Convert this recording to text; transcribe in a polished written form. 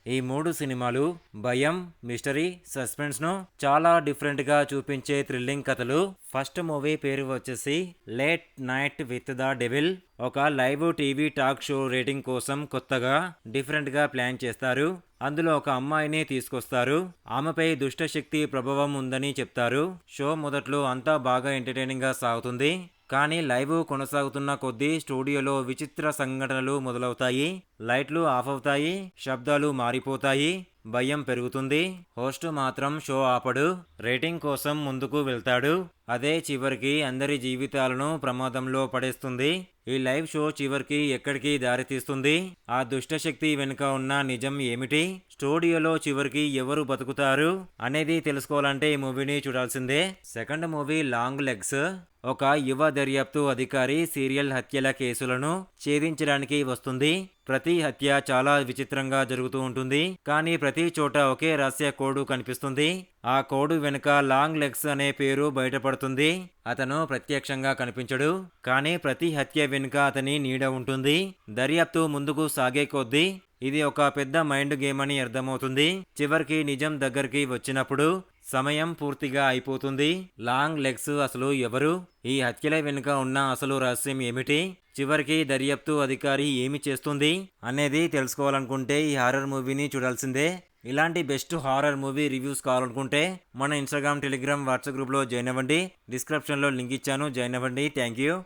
ఈ 3 సినిమాలు భయం, మిస్టరీ, సస్పెన్స్‌ను చాలా డిఫరెంట్‌గా చూపించే థ్రిల్లింగ్ కథలు. ఫస్ట్ మూవీ పేరు వచ్చేసి 'late night with the devil'. ఒక live TV talk show rating కోసం కొత్తగా, డిఫరెంట్‌గా ప్లాన్ చేస్తారు. అందులో ఒక అమ్మాయిని తీసుకొస్తారు. ఆమెపై దుష్టశక్తి ప్రభావం ఉందని చెప్తారు. షో మొదట్లో అంతా బాగా ఎంటర్‌టైనింగ్‌గా సాగుతుంది. కానీ లైవ్ కొనసాగుతున్న కొద్దీ స్టూడియోలో విచిత్ర సంఘటనలు మొదలవుతాయి. లైట్లు ఆఫ్ అవుతాయి, శబ్దాలు మారిపోతాయి, భయం పెరుగుతుంది. హోస్ట్ మాత్రం షో ఆపడు, రేటింగ్ కోసం ముందుకు వెళ్తాడు. అదే చివరికి అందరి జీవితాలను ప్రమాదంలో పడేస్తుంది. ఈ లైవ్ షో చివరికి ఎక్కడికి దారితీస్తుంది? ఆ దుష్టశక్తి వెనుక ఉన్న నిజం ఏమిటి? స్టూడియోలో చివరికి ఎవరు బతుకుతారు అనేది తెలుసుకోవాలంటే ఈ మూవీని చూడాల్సిందే. Second movie 'long legs'. ఒక యువ దర్యాప్తు అధికారి సీరియల్ హత్యల కేసులను ఛేదించడానికి వస్తుంది. ప్రతి హత్య చాలా విచిత్రంగా జరుగుతూ ఉంటుంది. కానీ ప్రతి చోట ఒకే రహస్య కోడ్ కనిపిస్తుంది. ఆ కోడ్ వెనుక 'లాంగ్ లెగ్స్' అనే పేరు బయటపడుతుంది. అతను ప్రత్యక్షంగా కనిపించడు, కానీ ప్రతి హత్య వెనుక అతని నీడ ఉంటుంది. దర్యాప్తు ముందుకు సాగే కొద్దీ ఇది ఒక పెద్ద మైండ్ గేమ్ అని అర్థమవుతుంది. చివరికి నిజం దగ్గరికి వచ్చినప్పుడు సమయం పూర్తిగా అయిపోతుంది. లాంగ్ లెగ్స్ అసలు ఎవరు? ఈ హత్యల వెనుక ఉన్న అసలు రహస్యం ఏమిటి? చివరికి దర్యాప్తు అధికారి ఏమి చేస్తుంది అనేది తెలుసుకోవాలనుకుంటే ఈ హారర్ మూవీని చూడాల్సిందే. ఇలాంటి బెస్ట్ హారర్ మూవీ రివ్యూస్ కావాలనుకుంటే మన ఇన్స్టాగ్రామ్, టెలిగ్రామ్, వాట్సాప్ గ్రూప్లో జాయిన్ అవ్వండి. డిస్క్రిప్షన్లో లింక్ ఇచ్చాను, జాయిన్ అవ్వండి. Thank you.